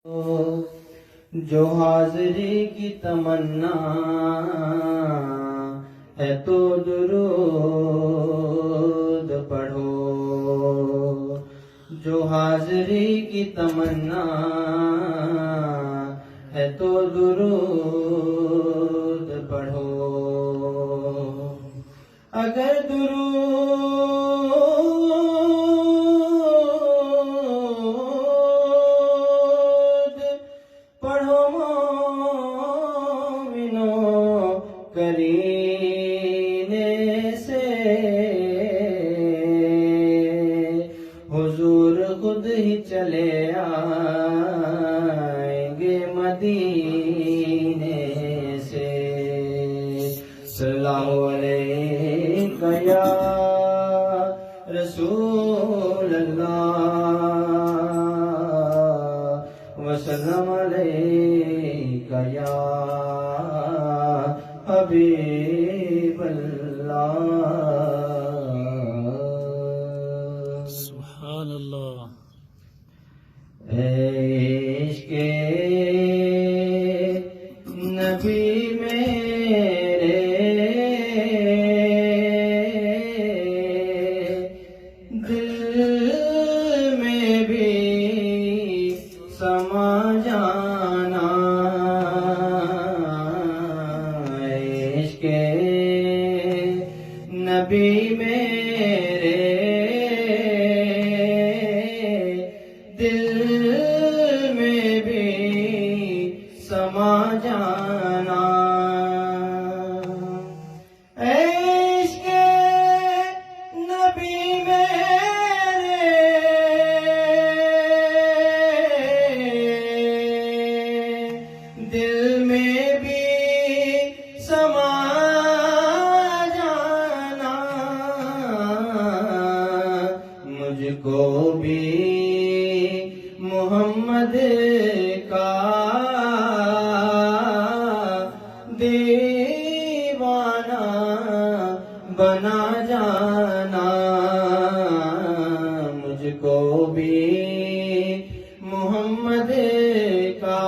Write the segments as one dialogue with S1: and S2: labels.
S1: جو حاضری کی تمنا ہے تو درود پڑھو، جو حاضری کی تمنا ہے تو درود پڑھو، اگر درود پڑھو مومنوں کرینے سے، حضور خود ہی چلے آئیں گے مدینے سے۔ صلی اللہ علیہ یا رسول اللہ، وسلم علیک یا حبیب اللہ۔
S2: سبحان اللہ۔
S1: عشق نبی میرے دل میں بھی سما جانا، عشق نبی میرے دل میں بھی سما جانا، عشق نبی میرے دل میں بھی سما جانا، مجھ کو بھی محمد کا دیوانہ بنا جانا، مجھ کو بھی محمد کا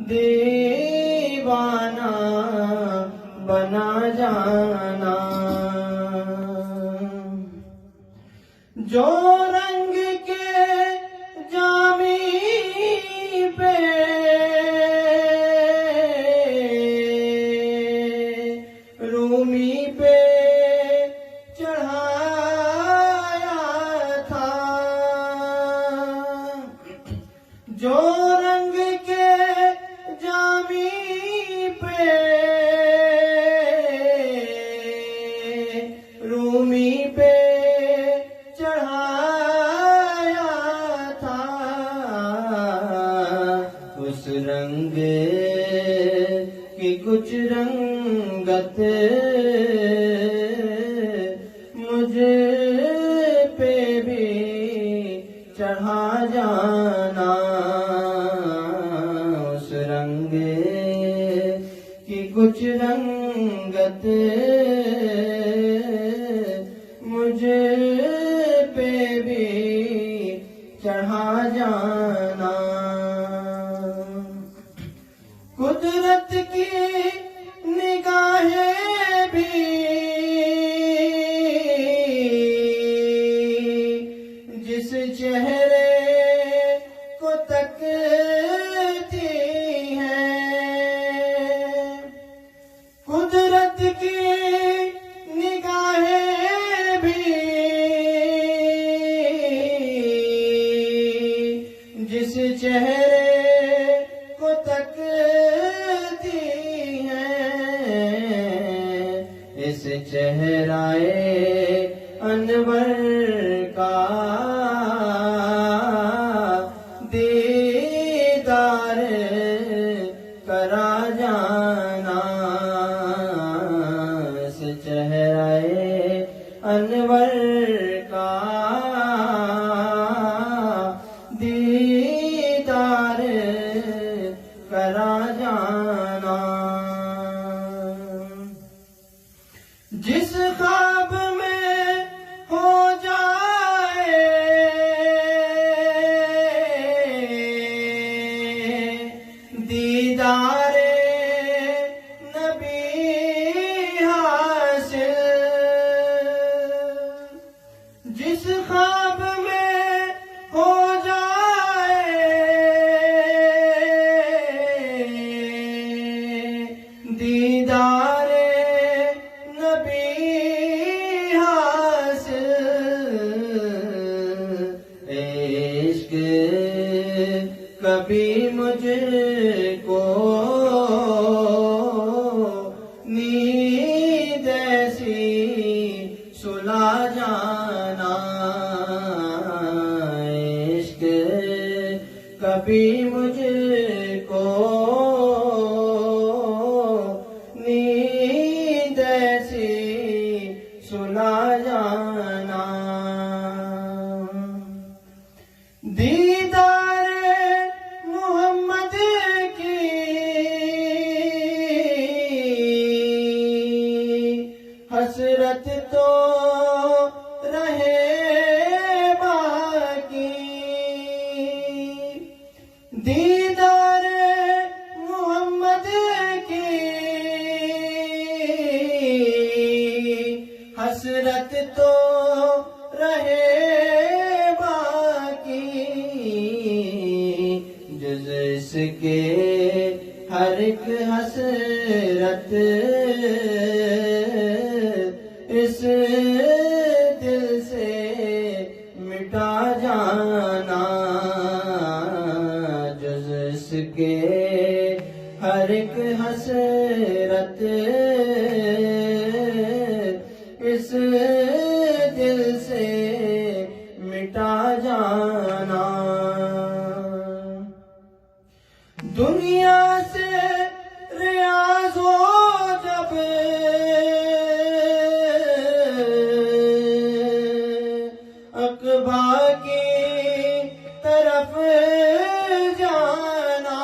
S1: دیوانہ بنا جانا، جو رنگ کے جامی پہ رومی پہ چڑھایا تھا، جو رنگ کے جامی پہ رومی پہ چڑھایا تھا، اس رنگ کی کچھ رنگت مجھ پہ بھی چڑھا جانا، اس رنگ کی کچھ رنگت مجھ پہ بھی چڑھا جانا، قدرت کی نگاہیں بھی جس چہرے کو تکتی ہیں، قدرت کی نگاہیں بھی جس چہرے کو تکتی ہیں، اس چہرائے انور کا دیدار کرا جانا، اس چہرائے انور کا دیدار عشق کبھی مجھ کو نیند ایسی سلا جانا، عشق کبھی مجھ کو نیند ایسی سلا جانا، دیدار محمد کی حسرت تو رہے باقی، دیدار محمد کی حسرت تو رہے جز اس کے ہر ایک حسرت اس دل سے مٹا جانا، جز اس کے ہر ایک حسرت اس دل سے مٹا جانا، دنیا سے ریاض ہو جب عقبہ کی طرف جانا،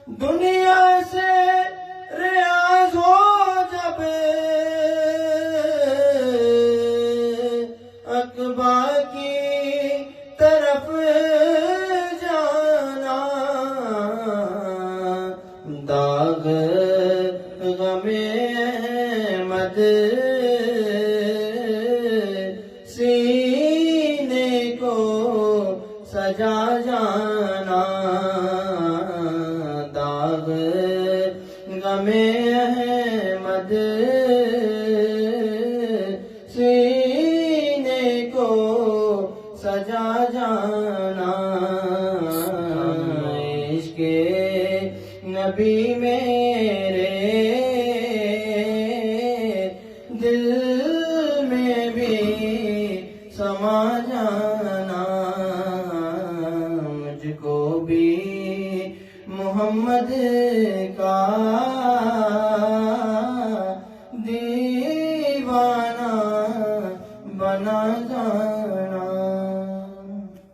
S1: دنیا سے ریاض ہو جب عقبہ کی طرف داغ غم احمد سینے کو سجا جانا، داغ غم احمد سینے کو سجا جانا، عشق نبی میرے دل میں بھی سما جانا، مجھ کو بھی محمد کا